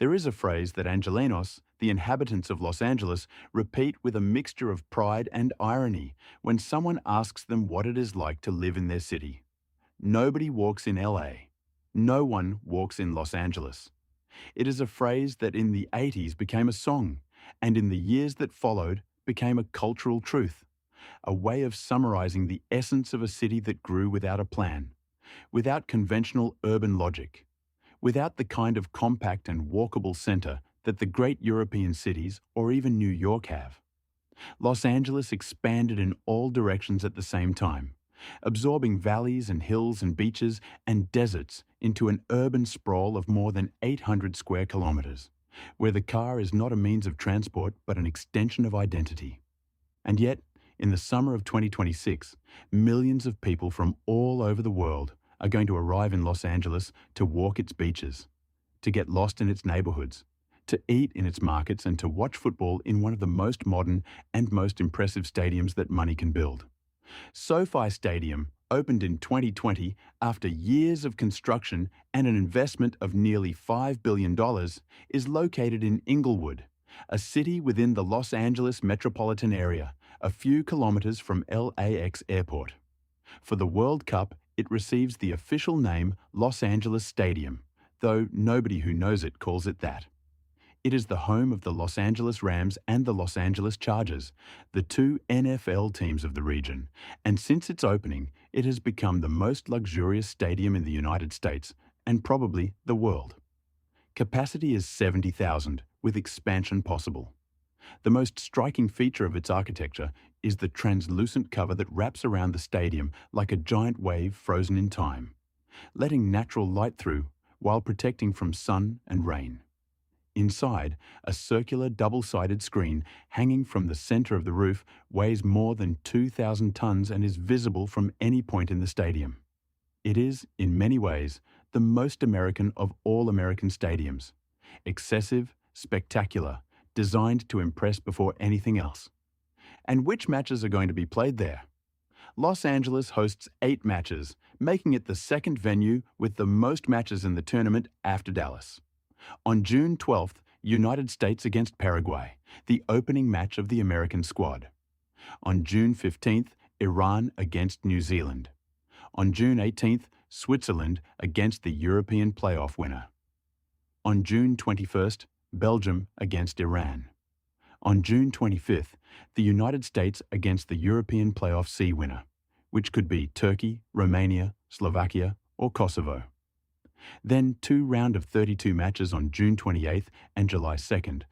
There is a phrase that Angelenos, the inhabitants of Los Angeles, repeat with a mixture of pride and irony when someone asks them what it is like to live in their city. Nobody walks in LA. No one walks in Los Angeles. It is a phrase that in the 80s became a song, and in the years that followed became a cultural truth, a way of summarizing the essence of a city that grew without a plan, without conventional urban logic, without the kind of compact and walkable center that the great European cities or even New York have. Los Angeles expanded in all directions at the same time, absorbing valleys and hills and beaches and deserts into an urban sprawl of more than 800 square kilometers, where the car is not a means of transport but an extension of identity. And yet, in the summer of 2026, millions of people from all over the world are going to arrive in Los Angeles to walk its beaches, to get lost in its neighborhoods, to eat in its markets, and to watch football in one of the most modern and most impressive stadiums that money can build. SoFi Stadium opened in 2020 after years of construction and an investment of nearly $5 billion, is located in Inglewood, a city within the Los Angeles metropolitan area, a few kilometers from LAX Airport. For the World Cup, it receives the official name Los Angeles Stadium, though nobody who knows it calls it that. It is the home of the Los Angeles Rams and the Los Angeles Chargers, the two NFL teams of the region, and since its opening, it has become the most luxurious stadium in the United States and probably the world. Capacity is 70,000, with expansion possible. The most striking feature of its architecture is the translucent cover that wraps around the stadium like a giant wave frozen in time, letting natural light through while protecting from sun and rain. Inside, a circular double-sided screen hanging from the center of the roof weighs more than 2,000 tons and is visible from any point in the stadium. It is, in many ways, the most American of all American stadiums. Excessive, spectacular, designed to impress before anything else. And which matches are going to be played there? Los Angeles hosts 8 matches, making it the second venue with the most matches in the tournament after Dallas. On June 12th, United States against Paraguay, the opening match of the American squad. On June 15th, Iran against New Zealand. On June 18th, Switzerland against the European playoff winner. On June 21st, Belgium against Iran. On June 25th, the United States against the European playoff C winner, which could be Turkey, Romania, Slovakia, or Kosovo. Then 2 round of 32 matches on June 28th and July 2nd,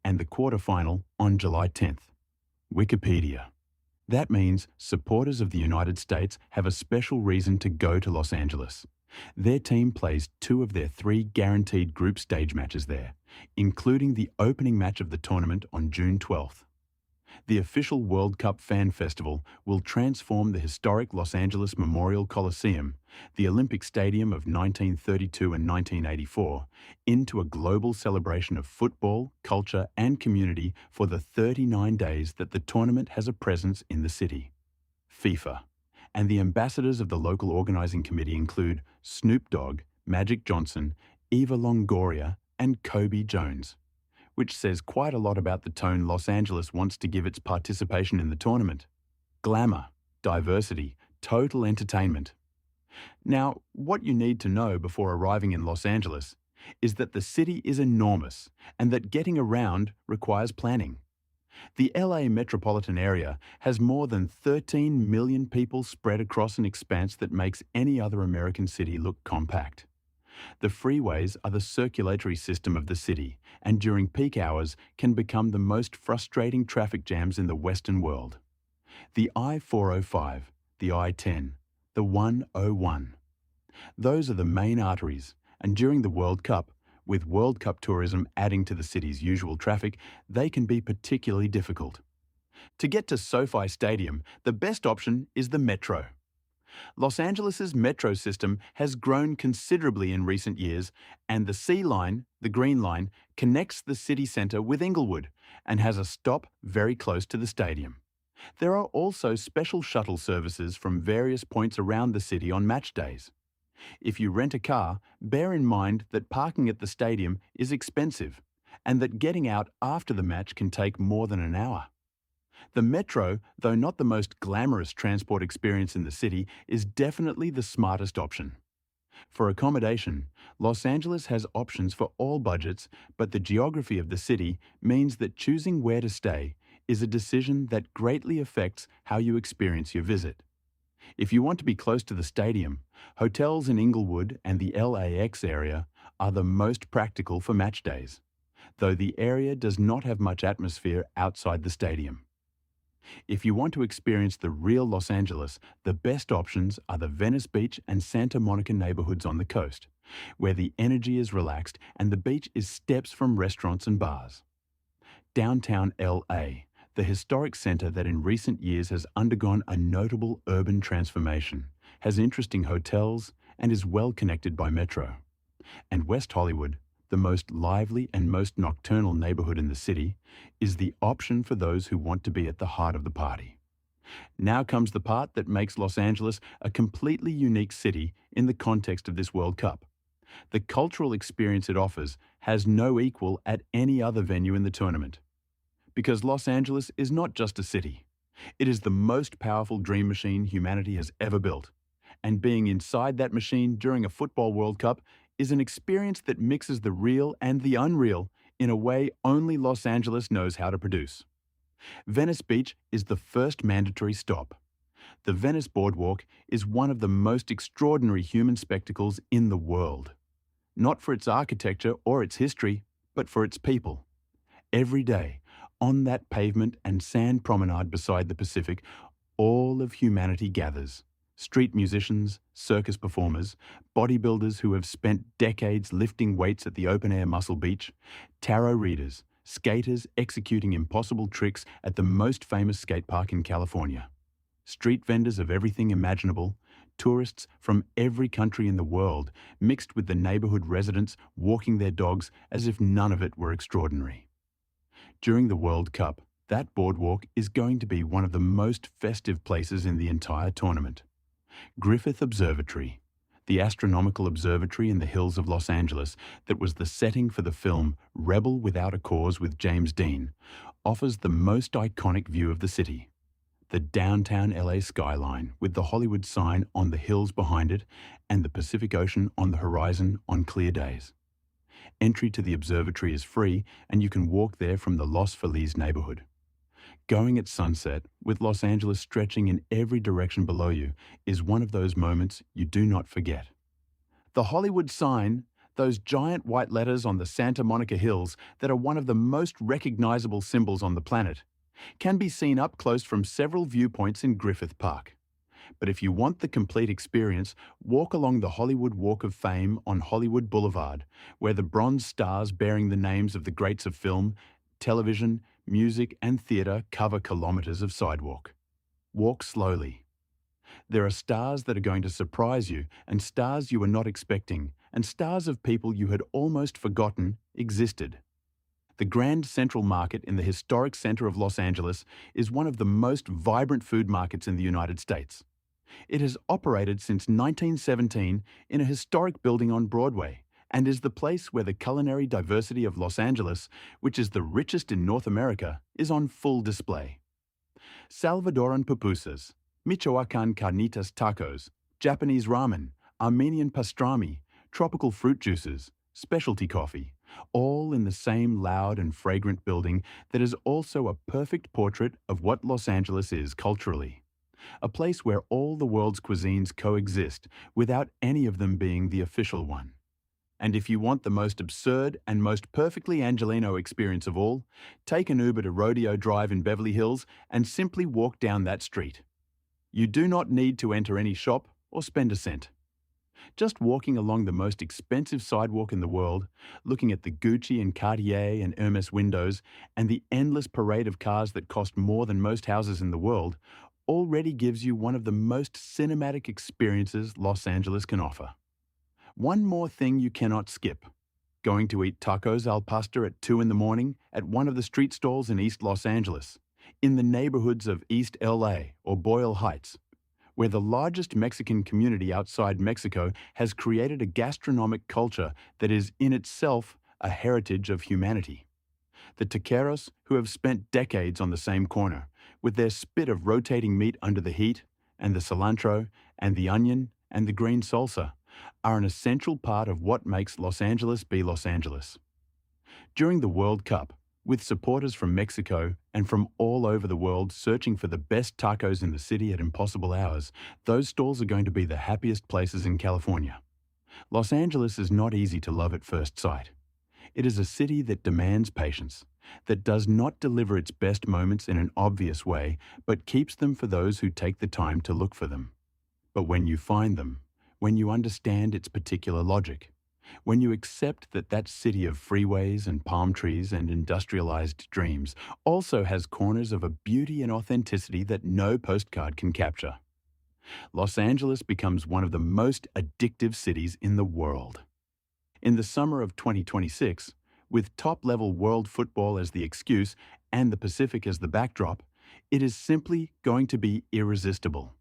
and the quarterfinal on July 10th. Wikipedia. That means supporters of the United States have a special reason to go to Los Angeles. Their team plays 2 of their 3 guaranteed group stage matches there, including the opening match of the tournament on June 12th. The official World Cup Fan Festival will transform the historic Los Angeles Memorial Coliseum, the Olympic Stadium of 1932 and 1984, into a global celebration of football, culture, and community for the 39 days that the tournament has a presence in the city. FIFA. And the ambassadors of the local organizing committee include Snoop Dogg, Magic Johnson, Eva Longoria, and Kobe Jones, which says quite a lot about the tone Los Angeles wants to give its participation in the tournament. Glamour, diversity, total entertainment. Now, what you need to know before arriving in Los Angeles is that the city is enormous and that getting around requires planning. The LA metropolitan area has more than 13 million people spread across an expanse that makes any other American city look compact. The freeways are the circulatory system of the city, and during peak hours can become the most frustrating traffic jams in the Western world. The I-405, the I-10, the 101. Those are the main arteries, and during the World Cup, with World Cup tourism adding to the city's usual traffic, they can be particularly difficult. To get to SoFi Stadium, the best option is the metro. Los Angeles' metro system has grown considerably in recent years, and the C Line, the Green Line, connects the city centre with Inglewood and has a stop very close to the stadium. There are also special shuttle services from various points around the city on match days. If you rent a car, bear in mind that parking at the stadium is expensive and that getting out after the match can take more than an hour. The metro, though not the most glamorous transport experience in the city, is definitely the smartest option. For accommodation, Los Angeles has options for all budgets, but the geography of the city means that choosing where to stay is a decision that greatly affects how you experience your visit. If you want to be close to the stadium, hotels in Inglewood and the LAX area are the most practical for match days, though the area does not have much atmosphere outside the stadium. If you want to experience the real Los Angeles, the best options are the Venice Beach and Santa Monica neighborhoods on the coast, where the energy is relaxed and the beach is steps from restaurants and bars. Downtown LA, the historic center that in recent years has undergone a notable urban transformation, has interesting hotels and is well connected by metro. And West Hollywood, the most lively and most nocturnal neighborhood in the city, is the option for those who want to be at the heart of the party. Now comes the part that makes Los Angeles a completely unique city in the context of this World Cup. The cultural experience it offers has no equal at any other venue in the tournament. Because Los Angeles is not just a city. It is the most powerful dream machine humanity has ever built. And being inside that machine during a football World Cup is an experience that mixes the real and the unreal in a way only Los Angeles knows how to produce. Venice Beach is the first mandatory stop. The Venice Boardwalk is one of the most extraordinary human spectacles in the world. Not for its architecture or its history, but for its people. Every day, on that pavement and sand promenade beside the Pacific, all of humanity gathers. Street musicians, circus performers, bodybuilders who have spent decades lifting weights at the open-air Muscle Beach, tarot readers, skaters executing impossible tricks at the most famous skate park in California, street vendors of everything imaginable, tourists from every country in the world mixed with the neighborhood residents walking their dogs as if none of it were extraordinary. During the World Cup, that boardwalk is going to be one of the most festive places in the entire tournament. Griffith Observatory, the astronomical observatory in the hills of Los Angeles that was the setting for the film Rebel Without a Cause with James Dean, offers the most iconic view of the city. The downtown LA skyline with the Hollywood sign on the hills behind it and the Pacific Ocean on the horizon on clear days. Entry to the observatory is free and you can walk there from the Los Feliz neighborhood. Going at sunset, with Los Angeles stretching in every direction below you, is one of those moments you do not forget. The Hollywood sign, those giant white letters on the Santa Monica hills that are one of the most recognizable symbols on the planet, can be seen up close from several viewpoints in Griffith Park. But if you want the complete experience, walk along the Hollywood Walk of Fame on Hollywood Boulevard, where the bronze stars bearing the names of the greats of film, television, music and theatre cover kilometres of sidewalk. Walk slowly. There are stars that are going to surprise you and stars you were not expecting and stars of people you had almost forgotten existed. The Grand Central Market in the historic centre of Los Angeles is one of the most vibrant food markets in the United States. It has operated since 1917 in a historic building on Broadway and is the place where the culinary diversity of Los Angeles, which is the richest in North America, is on full display. Salvadoran pupusas, Michoacan carnitas tacos, Japanese ramen, Armenian pastrami, tropical fruit juices, specialty coffee, all in the same loud and fragrant building that is also a perfect portrait of what Los Angeles is culturally. A place where all the world's cuisines coexist without any of them being the official one. And if you want the most absurd and most perfectly Angelino experience of all, take an Uber to Rodeo Drive in Beverly Hills and simply walk down that street. You do not need to enter any shop or spend a cent. Just walking along the most expensive sidewalk in the world, looking at the Gucci and Cartier and Hermes windows and the endless parade of cars that cost more than most houses in the world, already gives you one of the most cinematic experiences Los Angeles can offer. One more thing you cannot skip. Going to eat tacos al pastor at 2 in the morning at one of the street stalls in East Los Angeles, in the neighborhoods of East LA or Boyle Heights, where the largest Mexican community outside Mexico has created a gastronomic culture that is in itself a heritage of humanity. The taqueros, who have spent decades on the same corner, with their spit of rotating meat under the heat, and the cilantro, and the onion, and the green salsa, are an essential part of what makes Los Angeles be Los Angeles. During the World Cup, with supporters from Mexico and from all over the world searching for the best tacos in the city at impossible hours, those stalls are going to be the happiest places in California. Los Angeles is not easy to love at first sight. It is a city that demands patience, that does not deliver its best moments in an obvious way, but keeps them for those who take the time to look for them. But when you find them, when you understand its particular logic, when you accept that that city of freeways and palm trees and industrialized dreams also has corners of a beauty and authenticity that no postcard can capture, Los Angeles becomes one of the most addictive cities in the world. In the summer of 2026, with top-level world football as the excuse and the Pacific as the backdrop, it is simply going to be irresistible.